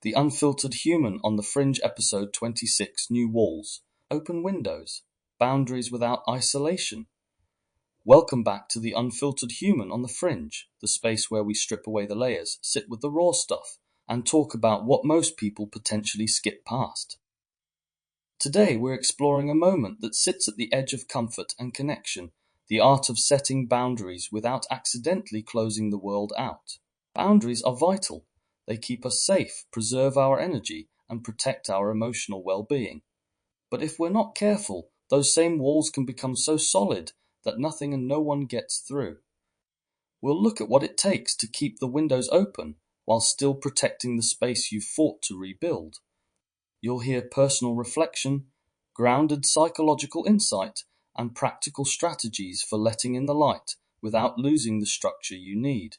The Unfiltered Human on the Fringe episode 26, New Walls, Open Windows, Boundaries Without Isolation. Welcome back to the Unfiltered Human on the Fringe, the space where we strip away the layers, sit with the raw stuff, and talk about what most people potentially skip past. Today we're exploring a moment that sits at the edge of comfort and connection, the art of setting boundaries without accidentally closing the world out. Boundaries are vital. They keep us safe, preserve our energy, and protect our emotional well-being. But if we're not careful, those same walls can become so solid that nothing and no one gets through. We'll look at what it takes to keep the windows open while still protecting the space you fought to rebuild. You'll hear personal reflection, grounded psychological insight, and practical strategies for letting in the light without losing the structure you need.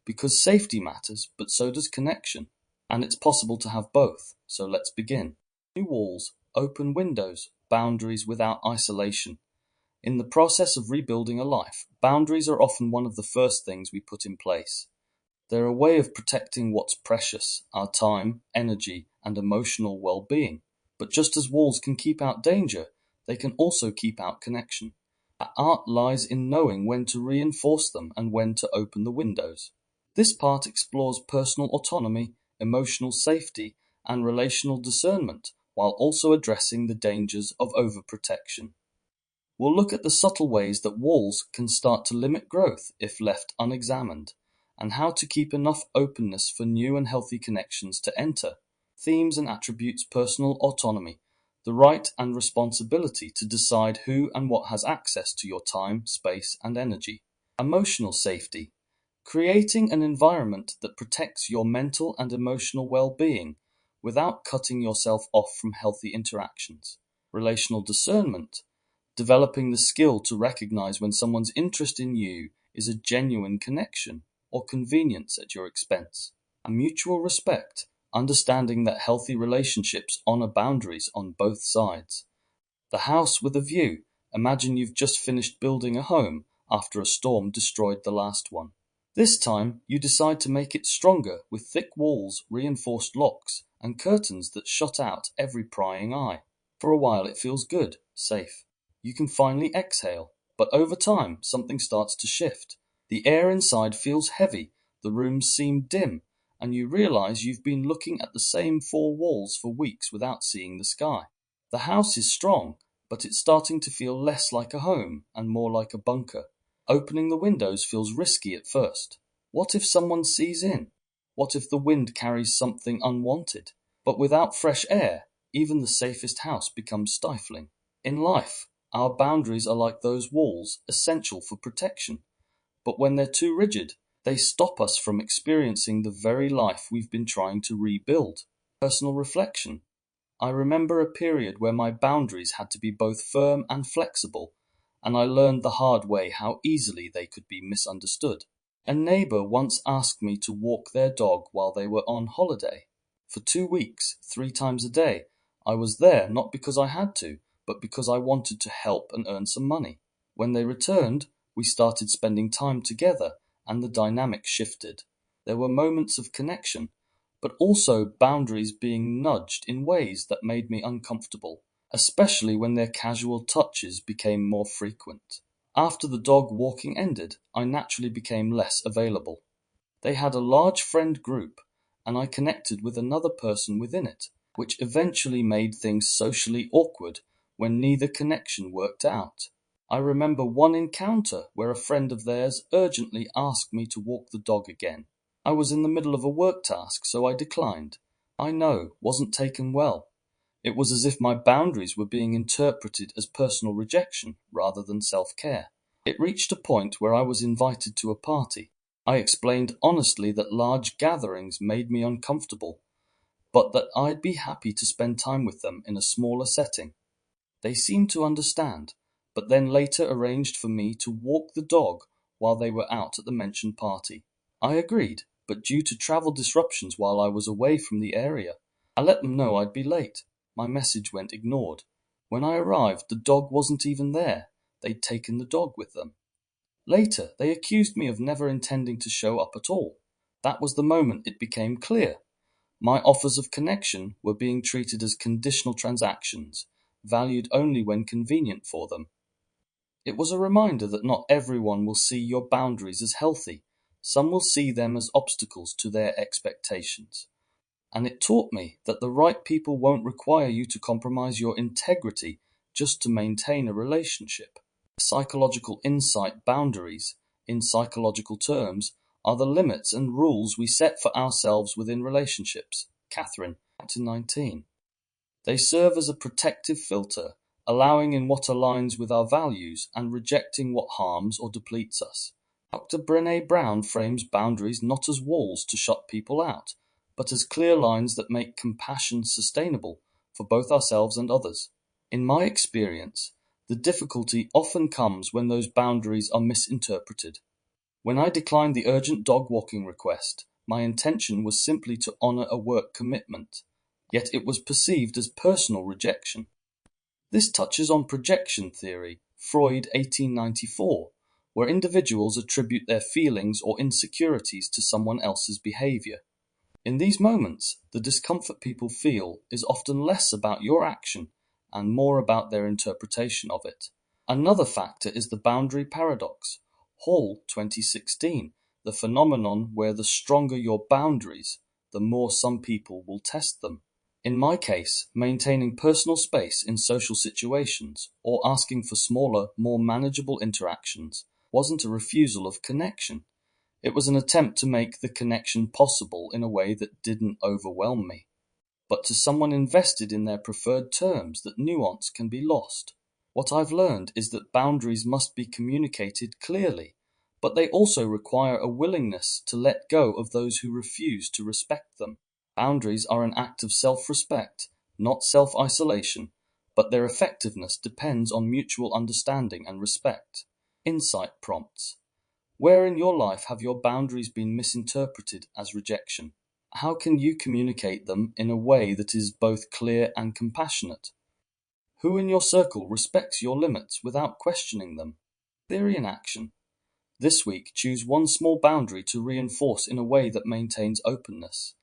Because safety matters, but so does connection. And it's possible to have both, so let's begin. New walls, open windows, boundaries without isolation. In the process of rebuilding a life, boundaries are often one of the first things we put in place. They're a way of protecting what's precious, our time, energy, and emotional well-being. But just as walls can keep out danger, they can also keep out connection. Our art lies in knowing when to reinforce them and when to open the windows. This part explores personal autonomy, emotional safety, and relational discernment, while also addressing the dangers of overprotection. We'll look at the subtle ways that walls can start to limit growth if left unexamined, and how to keep enough openness for new and healthy connections to enter. Themes and attributes: personal autonomy, the right and responsibility to decide who and what has access to your time, space, and energy. Emotional safety, creating an environment that protects your mental and emotional well-being without cutting yourself off from healthy interactions. Relational discernment, developing the skill to recognize when someone's interest in you is a genuine connection or convenience at your expense. And mutual respect, understanding that healthy relationships honor boundaries on both sides. The house with a view, imagine you've just finished building a home after a storm destroyed the last one. This time, you decide to make it stronger with thick walls, reinforced locks, and curtains that shut out every prying eye. For a while it feels good, safe. You can finally exhale, but over time something starts to shift. The air inside feels heavy, the rooms seem dim, and you realize you've been looking at the same four walls for weeks without seeing the sky. The house is strong, but it's starting to feel less like a home and more like a bunker. Opening the windows feels risky at first. What if someone sees in? What if the wind carries something unwanted? But without fresh air, even the safest house becomes stifling. In life, our boundaries are like those walls, essential for protection. But when they're too rigid, they stop us from experiencing the very life we've been trying to rebuild. Personal reflection. I remember a period where my boundaries had to be both firm and flexible, and I learned the hard way how easily they could be misunderstood. A neighbor once asked me to walk their dog while they were on holiday. For 2 weeks, 3 times a day, I was there not because I had to, but because I wanted to help and earn some money. When they returned, we started spending time together, and the dynamic shifted. There were moments of connection, but also boundaries being nudged in ways that made me uncomfortable, especially when their casual touches became more frequent. After the dog walking ended, I naturally became less available. They had a large friend group, and I connected with another person within it, which eventually made things socially awkward when neither connection worked out. I remember one encounter where a friend of theirs urgently asked me to walk the dog again. I was in the middle of a work task, so I declined. I know, wasn't taken well. It was as if my boundaries were being interpreted as personal rejection rather than self-care. It reached a point where I was invited to a party. I explained honestly that large gatherings made me uncomfortable, but that I'd be happy to spend time with them in a smaller setting. They seemed to understand, but then later arranged for me to walk the dog while they were out at the mentioned party. I agreed, but due to travel disruptions while I was away from the area, I let them know I'd be late. My message went ignored. When I arrived, the dog wasn't even there. They'd taken the dog with them. Later, they accused me of never intending to show up at all. That was the moment it became clear. My offers of connection were being treated as conditional transactions, valued only when convenient for them. It was a reminder that not everyone will see your boundaries as healthy. Some will see them as obstacles to their expectations. And it taught me that the right people won't require you to compromise your integrity just to maintain a relationship. Psychological insight boundaries, in psychological terms, are the limits and rules we set for ourselves within relationships. Catherine, chapter 19. They serve as a protective filter, allowing in what aligns with our values and rejecting what harms or depletes us. Dr. Brené Brown frames boundaries not as walls to shut people out, but as clear lines that make compassion sustainable for both ourselves and others. In my experience, the difficulty often comes when those boundaries are misinterpreted. When I declined the urgent dog walking request, my intention was simply to honor a work commitment, yet it was perceived as personal rejection. This touches on projection theory, Freud 1894, where individuals attribute their feelings or insecurities to someone else's behavior. In these moments, the discomfort people feel is often less about your action and more about their interpretation of it. Another factor is the boundary paradox, Hall 2016, the phenomenon where the stronger your boundaries, the more some people will test them. In my case, maintaining personal space in social situations or asking for smaller, more manageable interactions wasn't a refusal of connection. It was an attempt to make the connection possible in a way that didn't overwhelm me. But to someone invested in their preferred terms, that nuance can be lost. What I've learned is that boundaries must be communicated clearly, but they also require a willingness to let go of those who refuse to respect them. Boundaries are an act of self-respect, not self-isolation, but their effectiveness depends on mutual understanding and respect. Insight prompts. Where in your life have your boundaries been misinterpreted as rejection? How can you communicate them in a way that is both clear and compassionate? Who in your circle respects your limits without questioning them? Theory in action. This week, choose one small boundary to reinforce in a way that maintains openness.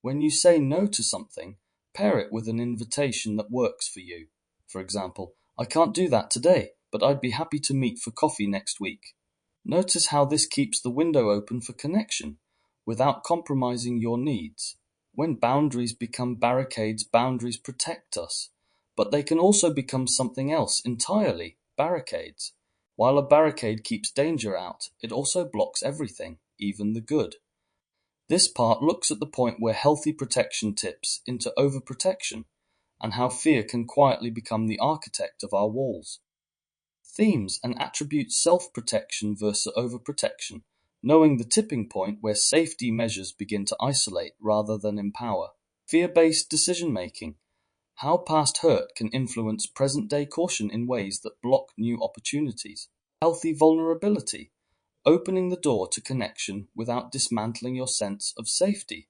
When you say no to something, pair it with an invitation that works for you. For example, I can't do that today, but I'd be happy to meet for coffee next week. Notice how this keeps the window open for connection, without compromising your needs. When boundaries become barricades, boundaries protect us, but they can also become something else entirely, barricades. While a barricade keeps danger out, it also blocks everything, even the good. This part looks at the point where healthy protection tips into overprotection, and how fear can quietly become the architect of our walls. Themes and attributes self-protection versus overprotection, knowing the tipping point where safety measures begin to isolate rather than empower. Fear-based decision-making, how past hurt can influence present-day caution in ways that block new opportunities. Healthy vulnerability, opening the door to connection without dismantling your sense of safety.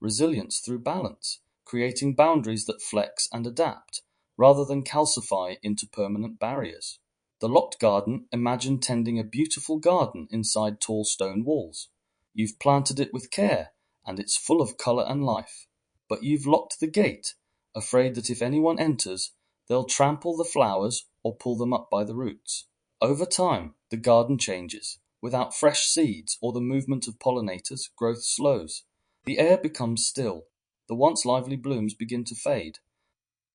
Resilience through balance, creating boundaries that flex and adapt, rather than calcify into permanent barriers. The locked garden, imagine tending a beautiful garden inside tall stone walls. You've planted it with care, and it's full of color and life. But you've locked the gate, afraid that if anyone enters, they'll trample the flowers or pull them up by the roots. Over time, the garden changes. Without fresh seeds or the movement of pollinators, growth slows. The air becomes still. The once lively blooms begin to fade.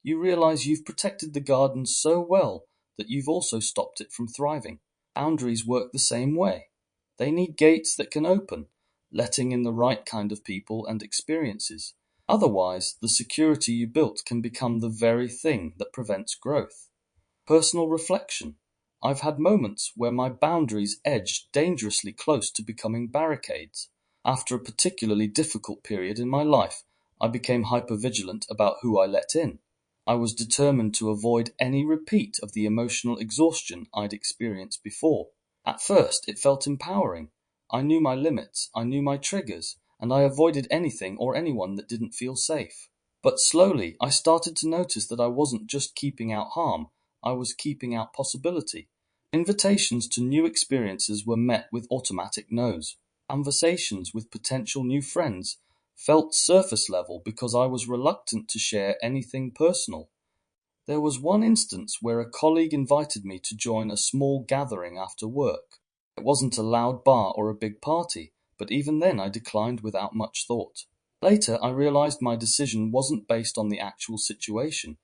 You realize you've protected the garden so well that you've also stopped it from thriving. Boundaries work the same way. They need gates that can open, letting in the right kind of people and experiences. Otherwise, the security you built can become the very thing that prevents growth. Personal reflection. I've had moments where my boundaries edged dangerously close to becoming barricades. After a particularly difficult period in my life, I became hypervigilant about who I let in. I was determined to avoid any repeat of the emotional exhaustion I'd experienced before. At first, it felt empowering. I knew my limits, I knew my triggers, and I avoided anything or anyone that didn't feel safe. But slowly, I started to notice that I wasn't just keeping out harm, I was keeping out possibility. Invitations to new experiences were met with automatic no's. Conversations with potential new friends felt surface level because I was reluctant to share anything personal. There was one instance where a colleague invited me to join a small gathering after work. It wasn't a loud bar or a big party, but even then I declined without much thought. Later, I realized my decision wasn't based on the actual situation.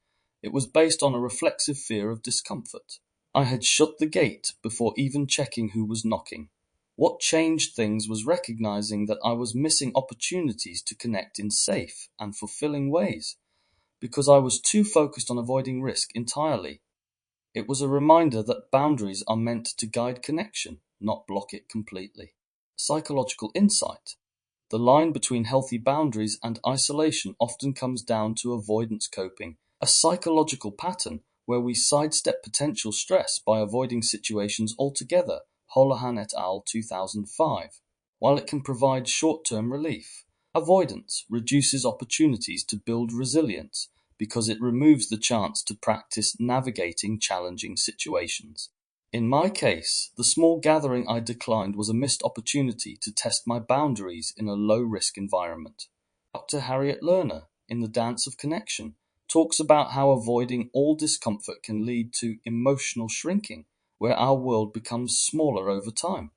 It was based on a reflexive fear of discomfort. I had shut the gate before even checking who was knocking. What changed things was recognizing that I was missing opportunities to connect in safe and fulfilling ways because I was too focused on avoiding risk entirely. It was a reminder that boundaries are meant to guide connection, not block it completely. Psychological insight. The line between healthy boundaries and isolation often comes down to avoidance coping, a psychological pattern where we sidestep potential stress by avoiding situations altogether. Holohan et al. 2005. While it can provide short-term relief, avoidance reduces opportunities to build resilience because it removes the chance to practice navigating challenging situations. In my case, the small gathering I declined was a missed opportunity to test my boundaries in a low-risk environment. Dr. Harriet Lerner, in The Dance of Connection, talks about how avoiding all discomfort can lead to emotional shrinking, where our world becomes smaller over time.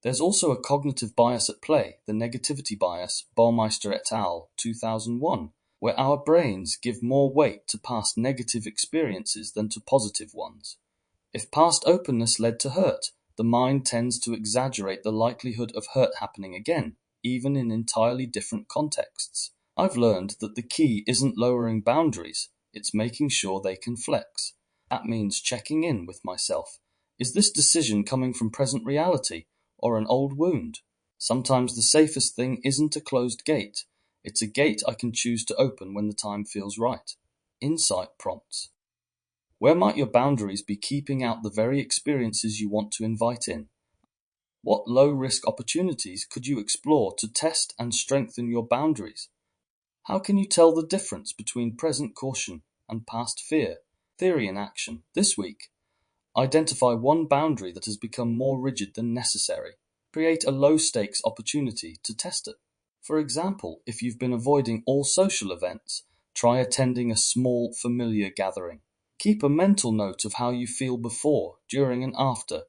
There's also a cognitive bias at play, the negativity bias, Baumeister et al., 2001, where our brains give more weight to past negative experiences than to positive ones. If past openness led to hurt, the mind tends to exaggerate the likelihood of hurt happening again, even in entirely different contexts. I've learned that the key isn't lowering boundaries, it's making sure they can flex. That means checking in with myself. Is this decision coming from present reality or an old wound? Sometimes the safest thing isn't a closed gate. It's a gate I can choose to open when the time feels right. Insight prompts. Where might your boundaries be keeping out the very experiences you want to invite in? What low-risk opportunities could you explore to test and strengthen your boundaries? How can you tell the difference between present caution and past fear? Theory in action. This week, identify one boundary that has become more rigid than necessary. Create a low-stakes opportunity to test it. For example, if you've been avoiding all social events, try attending a small, familiar gathering. Keep a mental note of how you feel before, during, and after,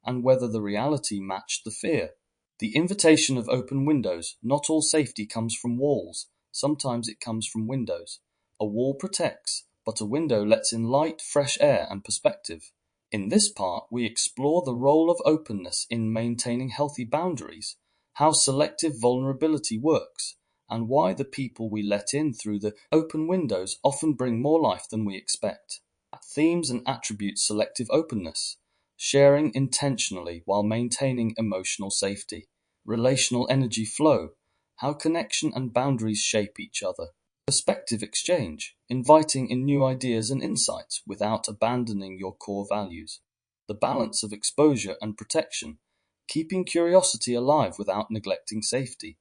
and whether the reality matched the fear. The invitation of open windows. Not all safety comes from walls. Sometimes it comes from windows. A wall protects, but a window lets in light, fresh air, and perspective. In this part, we explore the role of openness in maintaining healthy boundaries, how selective vulnerability works, and why the people we let in through the open windows often bring more life than we expect. Themes and attributes selective openness. Sharing intentionally while maintaining emotional safety. Relational energy flow. How connection and boundaries shape each other. Perspective exchange. Inviting in new ideas and insights without abandoning your core values. The balance of exposure and protection. Keeping curiosity alive without neglecting safety.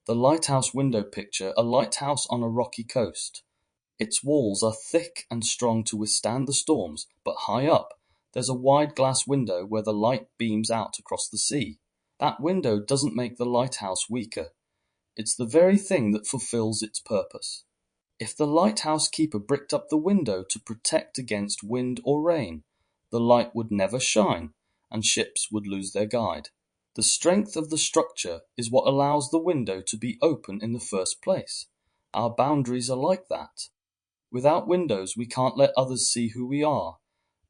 The lighthouse window picture. A lighthouse on a rocky coast. Its walls are thick and strong to withstand the storms, but high up, there's a wide glass window where the light beams out across the sea. That window doesn't make the lighthouse weaker. It's the very thing that fulfills its purpose. If the lighthouse keeper bricked up the window to protect against wind or rain, the light would never shine, and ships would lose their guide. The strength of the structure is what allows the window to be open in the first place. Our boundaries are like that. Without windows, we can't let others see who we are,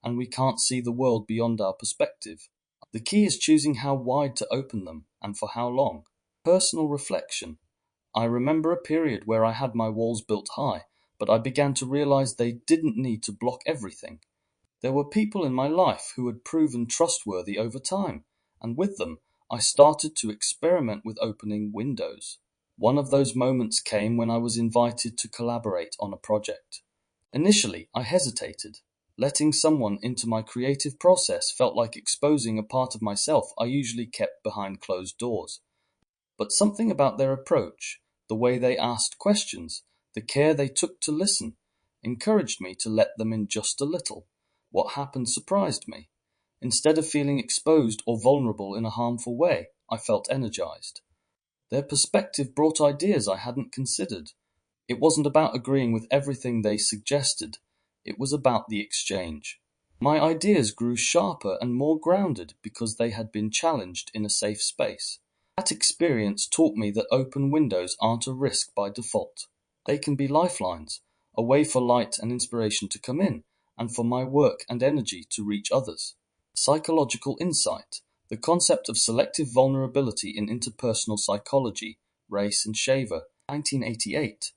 and we can't see the world beyond our perspective. The key is choosing how wide to open them and for how long. Personal reflection. I remember a period where I had my walls built high, but I began to realize they didn't need to block everything. There were people in my life who had proven trustworthy over time, and with them, I started to experiment with opening windows. One of those moments came when I was invited to collaborate on a project. Initially, I hesitated. Letting someone into my creative process felt like exposing a part of myself I usually kept behind closed doors. But something about their approach, the way they asked questions, the care they took to listen, encouraged me to let them in just a little. What happened surprised me. Instead of feeling exposed or vulnerable in a harmful way, I felt energized. Their perspective brought ideas I hadn't considered. It wasn't about agreeing with everything they suggested, it was about the exchange. My ideas grew sharper and more grounded because they had been challenged in a safe space. That experience taught me that open windows aren't a risk by default. They can be lifelines, a way for light and inspiration to come in, and for my work and energy to reach others. Psychological insight, the concept of selective vulnerability in interpersonal psychology, Race and Shaver, 1988,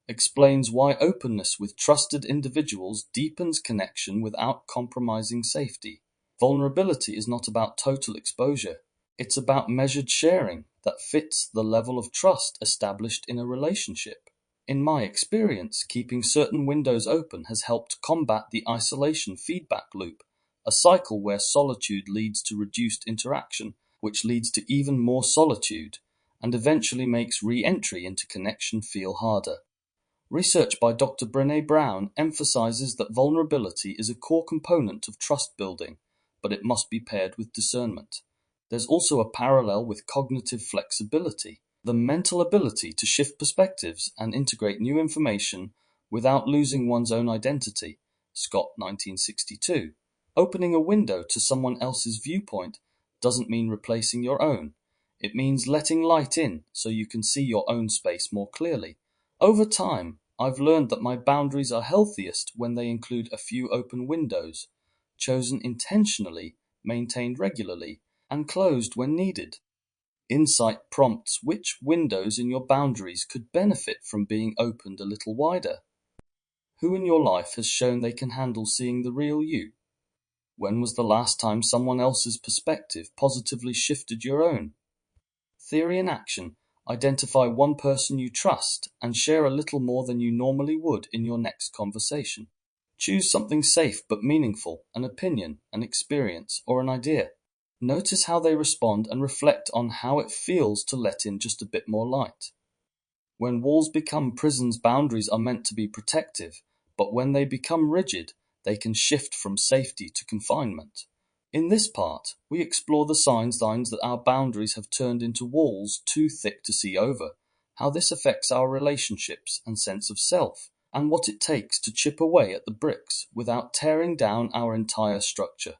explains why openness with trusted individuals deepens connection without compromising safety. Vulnerability is not about total exposure. It's about measured sharing that fits the level of trust established in a relationship. In my experience, keeping certain windows open has helped combat the isolation feedback loop, a cycle where solitude leads to reduced interaction, which leads to even more solitude, and eventually makes re-entry into connection feel harder. Research by Dr. Brené Brown emphasizes that vulnerability is a core component of trust building, but it must be paired with discernment. There's also a parallel with cognitive flexibility, the mental ability to shift perspectives and integrate new information without losing one's own identity. Scott, 1962. Opening a window to someone else's viewpoint doesn't mean replacing your own. It means letting light in so you can see your own space more clearly. Over time, I've learned that my boundaries are healthiest when they include a few open windows, chosen intentionally, maintained regularly, and closed when needed. Insight prompts which windows in your boundaries could benefit from being opened a little wider. Who in your life has shown they can handle seeing the real you? When was the last time someone else's perspective positively shifted your own? Theory in action. Identify one person you trust and share a little more than you normally would in your next conversation. Choose something safe but meaningful, an opinion, an experience, or an idea. Notice how they respond and reflect on how it feels to let in just a bit more light. When walls become prisons, boundaries are meant to be protective, but when they become rigid, they can shift from safety to confinement. In this part, we explore the signs that our boundaries have turned into walls too thick to see over, how this affects our relationships and sense of self, and what it takes to chip away at the bricks without tearing down our entire structure.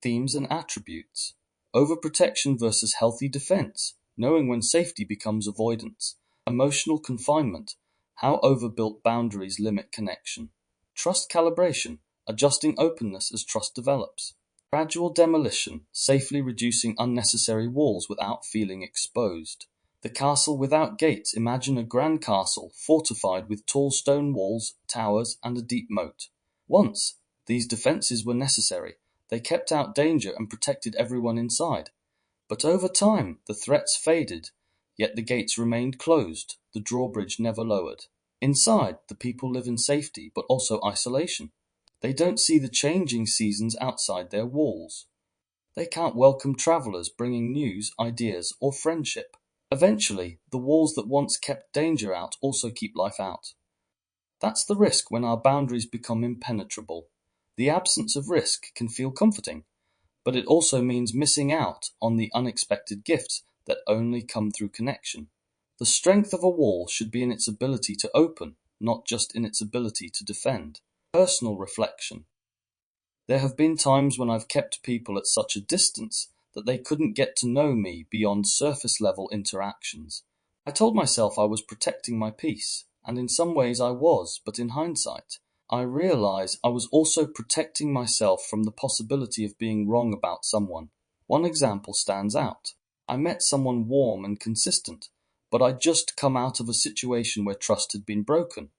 Themes and attributes. Overprotection versus healthy defense, knowing when safety becomes avoidance. Emotional confinement, how overbuilt boundaries limit connection. Trust calibration, adjusting openness as trust develops. Gradual demolition, safely reducing unnecessary walls without feeling exposed. The castle without gates, imagine a grand castle fortified with tall stone walls, towers, and a deep moat. Once, these defenses were necessary. They kept out danger and protected everyone inside. But over time, the threats faded, yet the gates remained closed, the drawbridge never lowered. Inside, the people live in safety, but also isolation. They don't see the changing seasons outside their walls. They can't welcome travelers bringing news, ideas, or friendship. Eventually, the walls that once kept danger out also keep life out. That's the risk when our boundaries become impenetrable. The absence of risk can feel comforting, but it also means missing out on the unexpected gifts that only come through connection. The strength of a wall should be in its ability to open, not just in its ability to defend. Personal reflection. There have been times when I've kept people at such a distance that they couldn't get to know me beyond surface level interactions. I told myself I was protecting my peace, and in some ways I was, but in hindsight, I realize I was also protecting myself from the possibility of being wrong about someone. One example stands out. I met someone warm and consistent, but I'd just come out of a situation where trust had been broken,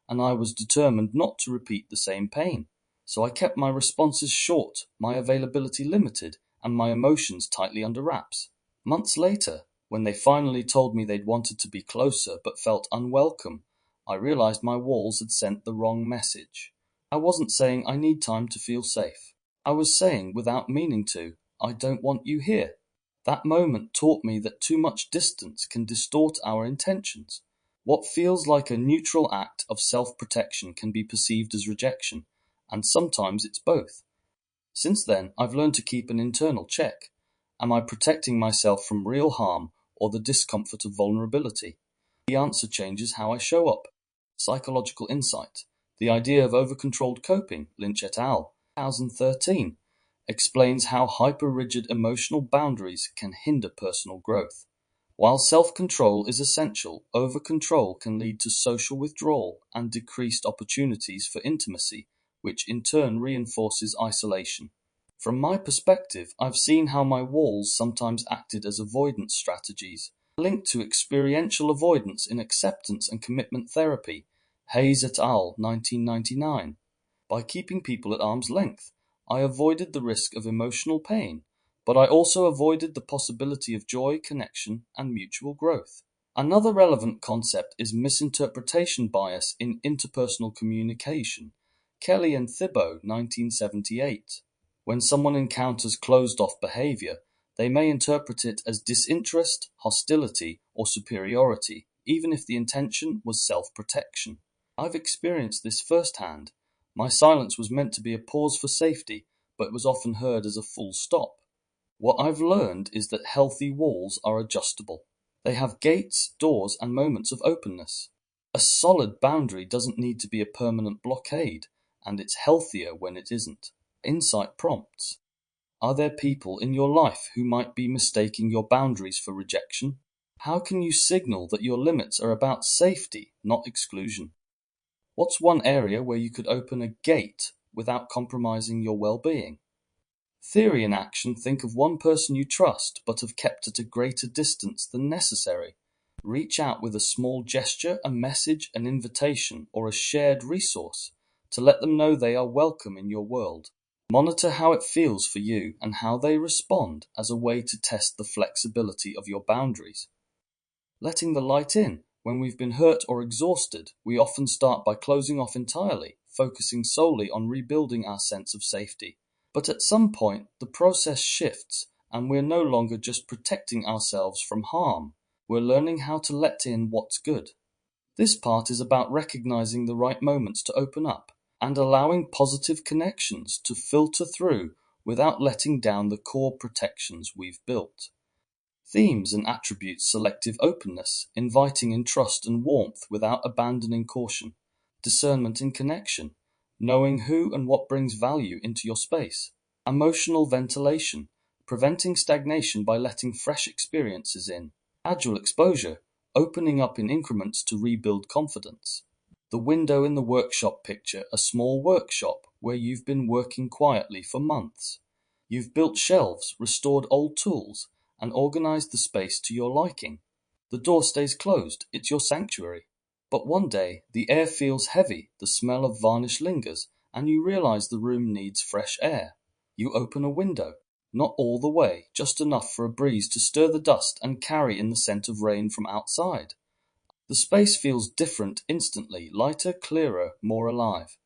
and I was determined not to repeat the same pain. So I kept my responses short, my availability limited, and my emotions tightly under wraps. Months later, when they finally told me they'd wanted to be closer but felt unwelcome, I realized my walls had sent the wrong message. I wasn't saying I need time to feel safe. I was saying, without meaning to, I don't want you here. That moment taught me that too much distance can distort our intentions. What feels like a neutral act of self-protection can be perceived as rejection, and sometimes it's both. Since then, I've learned to keep an internal check. Am I protecting myself from real harm, or the discomfort of vulnerability. The answer changes how I show up. Psychological insight. The idea of over-controlled coping, Lynch et al., 2013, explains how hyper-rigid emotional boundaries can hinder personal growth. While self-control is essential, over-control can lead to social withdrawal and decreased opportunities for intimacy, which in turn reinforces isolation. From my perspective, I've seen how my walls sometimes acted as avoidance strategies, linked to experiential avoidance in acceptance and commitment therapy, Hayes et al., 1999. By keeping people at arm's length, I avoided the risk of emotional pain, but I also avoided the possibility of joy, connection, and mutual growth. Another relevant concept is misinterpretation bias in interpersonal communication, Kelly and Thibault, 1978. When someone encounters closed-off behavior, they may interpret it as disinterest, hostility, or superiority, even if the intention was self-protection. I've experienced this firsthand. My silence was meant to be a pause for safety, but was often heard as a full stop. What I've learned is that healthy walls are adjustable. They have gates, doors, and moments of openness. A solid boundary doesn't need to be a permanent blockade, and it's healthier when it isn't. Insight prompts. Are there people in your life who might be mistaking your boundaries for rejection? How can you signal that your limits are about safety, not exclusion? What's one area where you could open a gate without compromising your well-being? Theory in action. Think of one person you trust but have kept at a greater distance than necessary. Reach out with a small gesture, a message, an invitation, or a shared resource to let them know they are welcome in your world. Monitor how it feels for you and how they respond as a way to test the flexibility of your boundaries. Letting the light in. When we've been hurt or exhausted, we often start by closing off entirely, focusing solely on rebuilding our sense of safety. But at some point, the process shifts, and we're no longer just protecting ourselves from harm. We're learning how to let in what's good. This part is about recognizing the right moments to open up and allowing positive connections to filter through without letting down the core protections we've built. Themes and attributes. Selective openness, inviting in trust and warmth without abandoning caution. Discernment in connection, knowing who and what brings value into your space. Emotional ventilation, preventing stagnation by letting fresh experiences in. Agile exposure, opening up in increments to rebuild confidence. The window in the workshop. Picture a small workshop where you've been working quietly for months. You've built shelves, restored old tools, and organized the space to your liking. The door stays closed, it's your sanctuary. But one day, the air feels heavy, the smell of varnish lingers, and you realize the room needs fresh air. You open a window, not all the way, just enough for a breeze to stir the dust and carry in the scent of rain from outside. The space feels different instantly, lighter, clearer, more alive.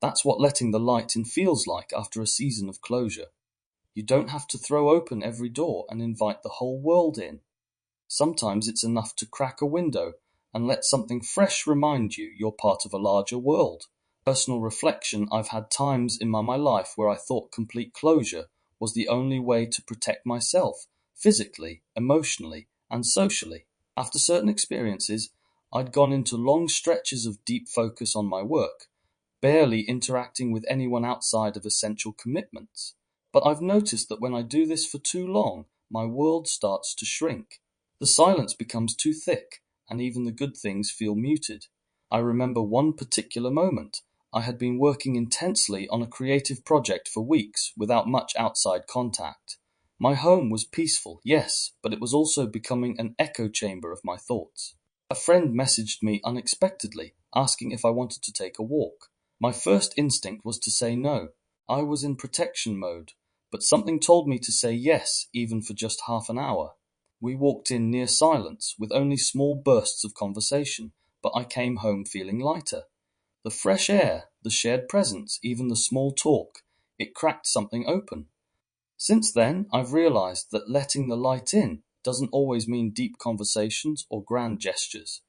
That's what letting the light in feels like after a season of closure. You don't have to throw open every door and invite the whole world in. Sometimes it's enough to crack a window and let something fresh remind you you're part of a larger world. Personal reflection. I've had times in my life where I thought complete closure was the only way to protect myself, physically, emotionally, and socially. After certain experiences, I'd gone into long stretches of deep focus on my work, barely interacting with anyone outside of essential commitments. But I've noticed that when I do this for too long, my world starts to shrink. The silence becomes too thick, and even the good things feel muted. I remember one particular moment. I had been working intensely on a creative project for weeks without much outside contact. My home was peaceful, yes, but it was also becoming an echo chamber of my thoughts. A friend messaged me unexpectedly, asking if I wanted to take a walk. My first instinct was to say no. I was in protection mode, but something told me to say yes, even for just half an hour. We walked in near silence, with only small bursts of conversation, but I came home feeling lighter. The fresh air, the shared presence, even the small talk, it cracked something open. Since then, I've realized that letting the light in doesn't always mean deep conversations or grand gestures.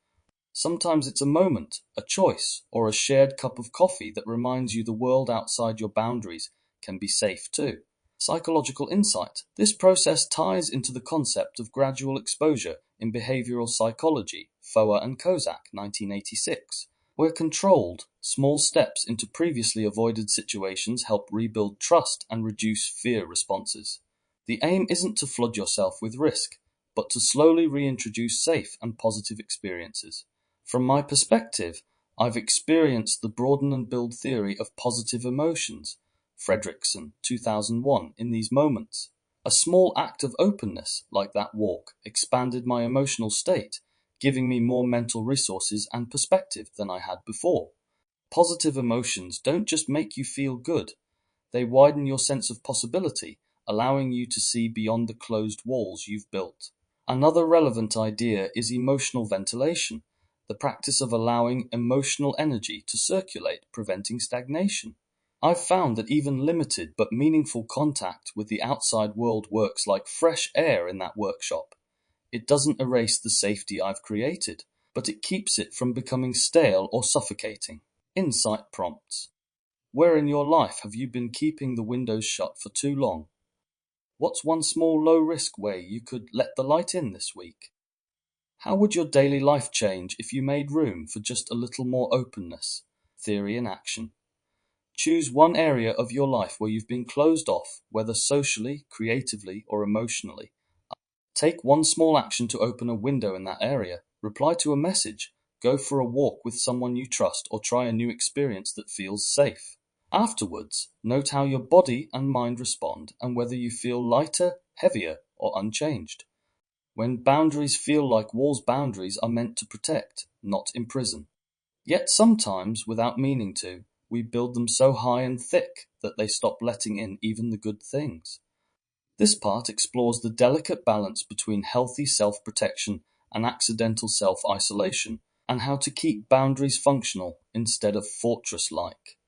Sometimes it's a moment, a choice, or a shared cup of coffee that reminds you the world outside your boundaries can be safe too. Psychological insight. This process ties into the concept of gradual exposure in behavioral psychology, Foer and Kozak, 1986, where controlled, small steps into previously avoided situations help rebuild trust and reduce fear responses. The aim isn't to flood yourself with risk, but to slowly reintroduce safe and positive experiences. From my perspective, I've experienced the broaden and build theory of positive emotions, Fredrickson, 2001, in these moments. A small act of openness, like that walk, expanded my emotional state, giving me more mental resources and perspective than I had before. Positive emotions don't just make you feel good, they widen your sense of possibility, allowing you to see beyond the closed walls you've built. Another relevant idea is emotional ventilation, the practice of allowing emotional energy to circulate, preventing stagnation. I've found that even limited but meaningful contact with the outside world works like fresh air in that workshop. It doesn't erase the safety I've created, but it keeps it from becoming stale or suffocating. Insight prompts. Where in your life have you been keeping the windows shut for too long? What's one small low-risk way you could let the light in this week? How would your daily life change if you made room for just a little more openness? Theory in action. Choose one area of your life where you've been closed off, whether socially, creatively, or emotionally. Take one small action to open a window in that area. Reply to a message. Go for a walk with someone you trust, or try a new experience that feels safe. Afterwards, note how your body and mind respond and whether you feel lighter, heavier, or unchanged. When boundaries feel like walls, boundaries are meant to protect, not imprison. Yet sometimes, without meaning to, we build them so high and thick that they stop letting in even the good things. This part explores the delicate balance between healthy self-protection and accidental self-isolation, and how to keep boundaries functional instead of fortress-like.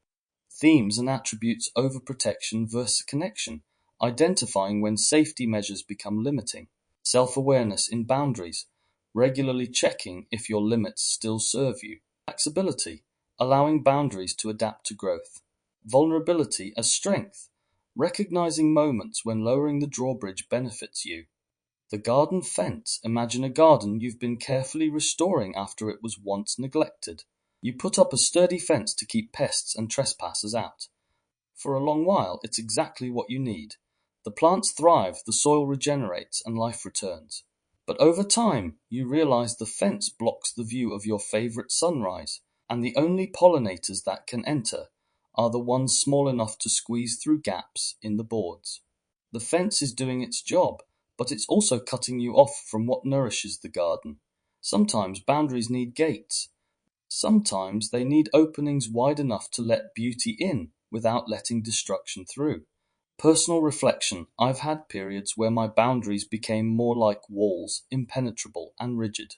Themes and attributes: overprotection versus connection, identifying when safety measures become limiting. Self-awareness in boundaries, regularly checking if your limits still serve you. Flexibility, allowing boundaries to adapt to growth. Vulnerability as strength, recognizing moments when lowering the drawbridge benefits you. The garden fence, imagine a garden you've been carefully restoring after it was once neglected. You put up a sturdy fence to keep pests and trespassers out. For a long while, it's exactly what you need. The plants thrive, the soil regenerates, and life returns. But over time, you realize the fence blocks the view of your favorite sunrise, and the only pollinators that can enter are the ones small enough to squeeze through gaps in the boards. The fence is doing its job, but it's also cutting you off from what nourishes the garden. Sometimes boundaries need gates. Sometimes they need openings wide enough to let beauty in without letting destruction through. Personal reflection: I've had periods where my boundaries became more like walls, impenetrable and rigid.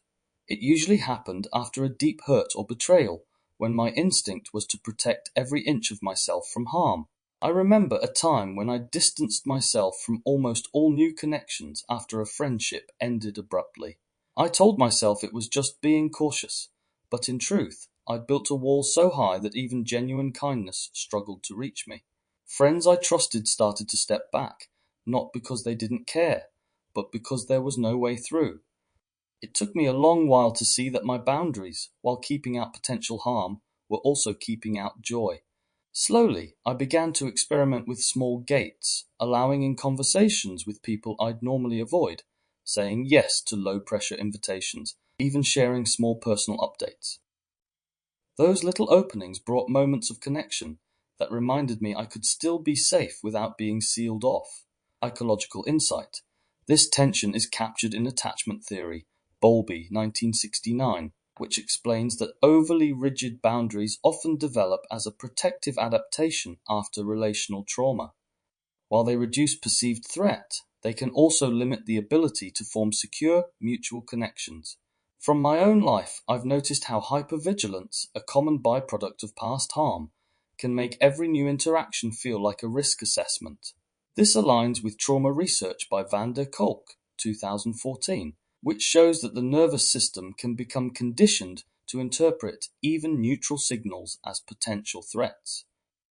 It usually happened after a deep hurt or betrayal, when my instinct was to protect every inch of myself from harm. I remember a time when I distanced myself from almost all new connections after a friendship ended abruptly. I told myself it was just being cautious, but in truth, I'd built a wall so high that even genuine kindness struggled to reach me. Friends I trusted started to step back, not because they didn't care, but because there was no way through. It took me a long while to see that my boundaries, while keeping out potential harm, were also keeping out joy. Slowly, I began to experiment with small gates, allowing in conversations with people I'd normally avoid, saying yes to low-pressure invitations, even sharing small personal updates. Those little openings brought moments of connection that reminded me I could still be safe without being sealed off. Psychological insight. This tension is captured in attachment theory, Bowlby, 1969, which explains that overly rigid boundaries often develop as a protective adaptation after relational trauma. While they reduce perceived threat, they can also limit the ability to form secure, mutual connections. From my own life, I've noticed how hypervigilance, a common byproduct of past harm, can make every new interaction feel like a risk assessment. This aligns with trauma research by van der Kolk, 2014, which shows that the nervous system can become conditioned to interpret even neutral signals as potential threats.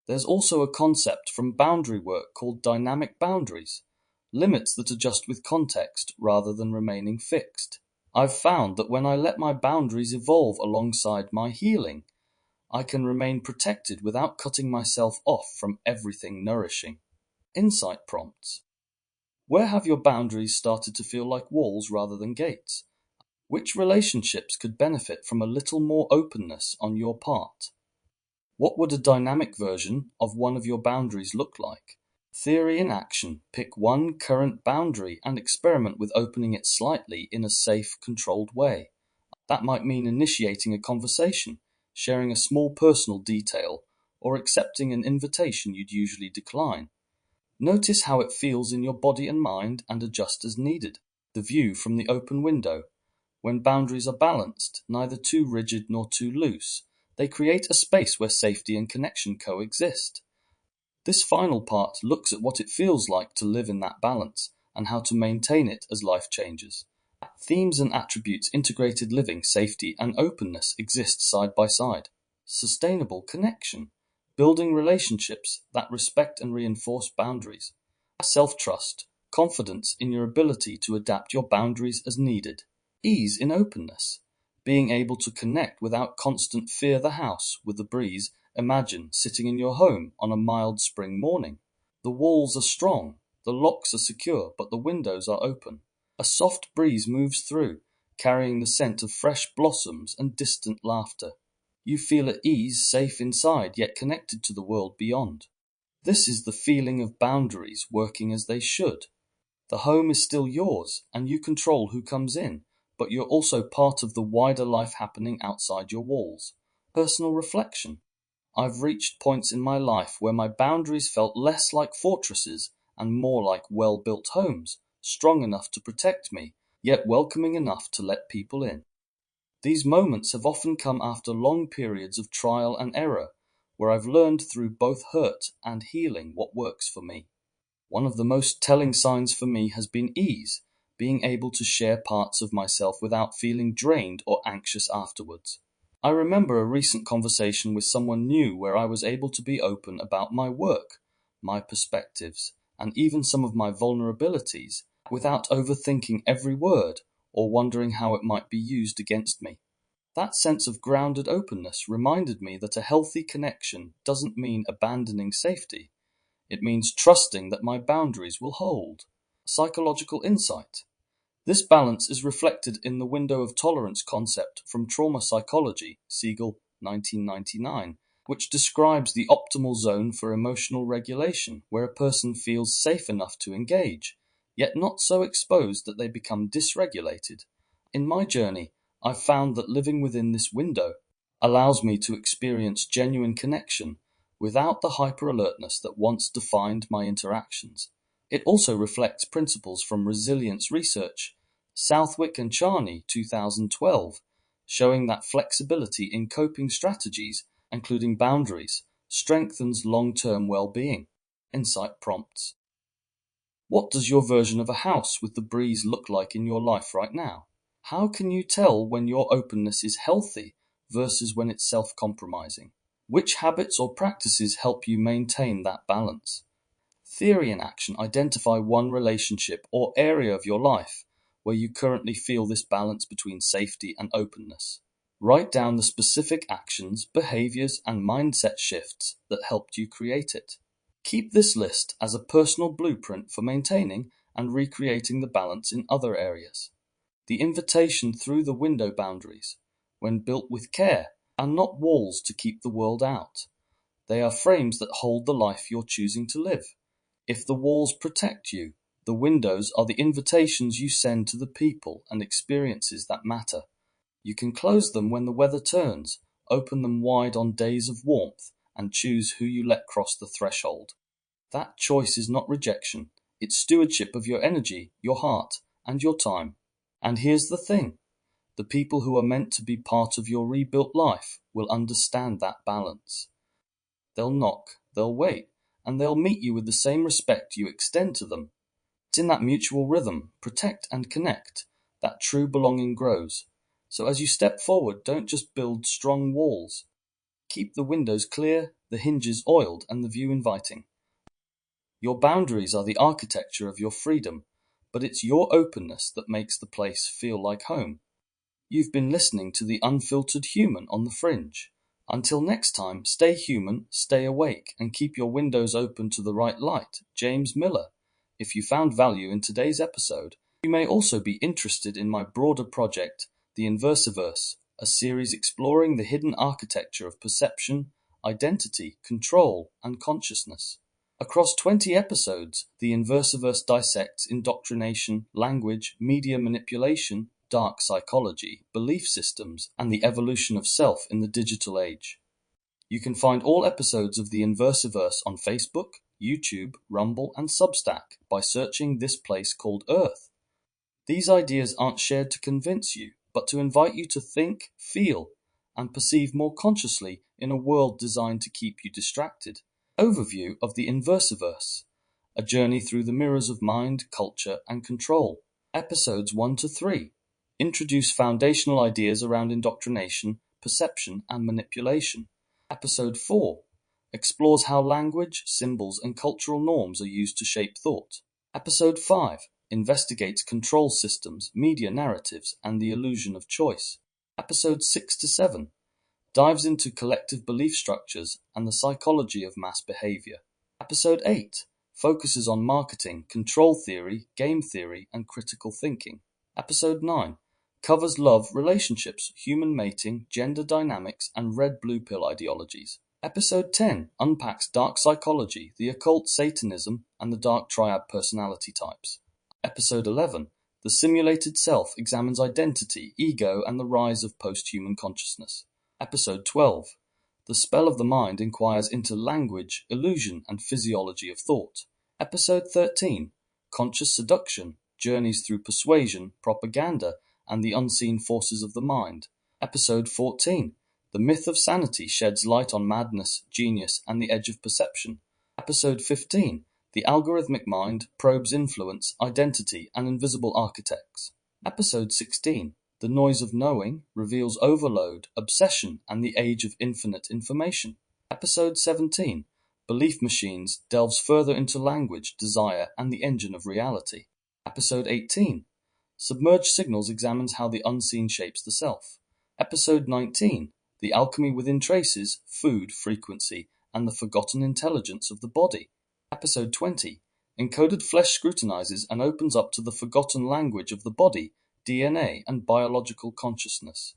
There's also a concept from boundary work called dynamic boundaries, limits that adjust with context rather than remaining fixed. I've found that when I let my boundaries evolve alongside my healing, I can remain protected without cutting myself off from everything nourishing. Insight prompts. Where have your boundaries started to feel like walls rather than gates? Which relationships could benefit from a little more openness on your part? What would a dynamic version of one of your boundaries look like? Theory in action. Pick one current boundary and experiment with opening it slightly in a safe, controlled way. That might mean initiating a conversation, sharing a small personal detail, or accepting an invitation you'd usually decline. Notice how it feels in your body and mind and adjust as needed. The view from the open window. When boundaries are balanced, neither too rigid nor too loose, they create a space where safety and connection coexist. This final part looks at what it feels like to live in that balance and how to maintain it as life changes. Themes and attributes integrated living, safety, and openness exist side by side. Sustainable connection. Building relationships that respect and reinforce boundaries. Self-trust. Confidence in your ability to adapt your boundaries as needed. Ease in openness. Being able to connect without constant fear the house with the breeze. Imagine sitting in your home on a mild spring morning. The walls are strong, the locks are secure, but the windows are open. A soft breeze moves through, carrying the scent of fresh blossoms and distant laughter. You feel at ease, safe inside, yet connected to the world beyond. This is the feeling of boundaries working as they should. The home is still yours, and you control who comes in, but you're also part of the wider life happening outside your walls. Personal reflection. I've reached points in my life where my boundaries felt less like fortresses and more like well-built homes, strong enough to protect me, yet welcoming enough to let people in. These moments have often come after long periods of trial and error, where I've learned through both hurt and healing what works for me. One of the most telling signs for me has been ease, being able to share parts of myself without feeling drained or anxious afterwards. I remember a recent conversation with someone new where I was able to be open about my work, my perspectives, and even some of my vulnerabilities without overthinking every word or wondering how it might be used against me. That sense of grounded openness reminded me that a healthy connection doesn't mean abandoning safety. It means trusting that my boundaries will hold. Psychological insight. This balance is reflected in the window of tolerance concept from Trauma Psychology, Siegel, 1999, which describes the optimal zone for emotional regulation, where a person feels safe enough to engage, yet not so exposed that they become dysregulated. In my journey, I've found that living within this window allows me to experience genuine connection without the hyper-alertness that once defined my interactions. It also reflects principles from resilience research, Southwick and Charney, 2012, showing that flexibility in coping strategies, including boundaries, strengthens long-term well-being. Insight prompts. What does your version of a house with the breeze look like in your life right now? How can you tell when your openness is healthy versus when it's self-compromising? Which habits or practices help you maintain that balance? Theory in action. Identify one relationship or area of your life where you currently feel this balance between safety and openness. Write down the specific actions, behaviors, and mindset shifts that helped you create it. Keep this list as a personal blueprint for maintaining and recreating the balance in other areas. The invitation through the window boundaries, when built with care, are not walls to keep the world out. They are frames that hold the life you're choosing to live. If the walls protect you, the windows are the invitations you send to the people and experiences that matter. You can close them when the weather turns, open them wide on days of warmth, and choose who you let cross the threshold. That choice is not rejection, it's stewardship of your energy, your heart, and your time. And here's the thing. The people who are meant to be part of your rebuilt life will understand that balance. They'll knock, they'll wait, and they'll meet you with the same respect you extend to them. It's in that mutual rhythm, protect and connect, that true belonging grows. So as you step forward, don't just build strong walls. Keep the windows clear, the hinges oiled and the view inviting. Your boundaries are the architecture of your freedom, but it's your openness that makes the place feel like home. You've been listening to the Unfiltered Human on the Fringe. Until next time, stay human, stay awake, and keep your windows open to the right light. James Miller. If you found value in today's episode, you may also be interested in my broader project, The Inversiverse, a series exploring the hidden architecture of perception, identity, control, and consciousness. Across 20 episodes, The Inversiverse dissects indoctrination, language, media manipulation, dark psychology, belief systems, and the evolution of self in the digital age. You can find all episodes of The Inversiverse on Facebook, YouTube, Rumble, and Substack by searching this place called Earth. These ideas aren't shared to convince you, but to invite you to think, feel, and perceive more consciously in a world designed to keep you distracted. Overview of The Inversiverse, a journey through the mirrors of mind, culture, and control. Episodes 1 to 3 introduce foundational ideas around indoctrination, perception, and manipulation. Episode 4 explores how language, symbols, and cultural norms are used to shape thought. Episode 5 investigates control systems, media narratives, and the illusion of choice. Episodes 6 to 7 dives into collective belief structures and the psychology of mass behavior. Episode 8 focuses on marketing, control theory, game theory, and critical thinking. Episode 9 covers love, relationships, human mating, gender dynamics, and red-blue pill ideologies. Episode 10 unpacks dark psychology, the occult, Satanism, and the dark triad personality types. Episode 11 The Simulated Self examines identity, ego, and the rise of post-human consciousness. Episode 12 The Spell of the Mind inquires into language, illusion, and physiology of thought. Episode 13 Conscious Seduction journeys through persuasion, propaganda, and the unseen forces of the mind. Episode 14 The Myth of Sanity sheds light on madness, genius, and the edge of perception. Episode 15 The Algorithmic Mind probes influence, identity, and invisible architects. Episode 16 The Noise of Knowing reveals overload, obsession, and the age of infinite information. Episode 17 Belief Machines delves further into language, desire, and the engine of reality. Episode 18 Submerged Signals examines how the unseen shapes the self. Episode 19 The Alchemy Within Traces, Food, Frequency, and the Forgotten Intelligence of the Body. Episode 20 Encoded Flesh scrutinizes and opens up to the forgotten language of the body, DNA, and biological consciousness.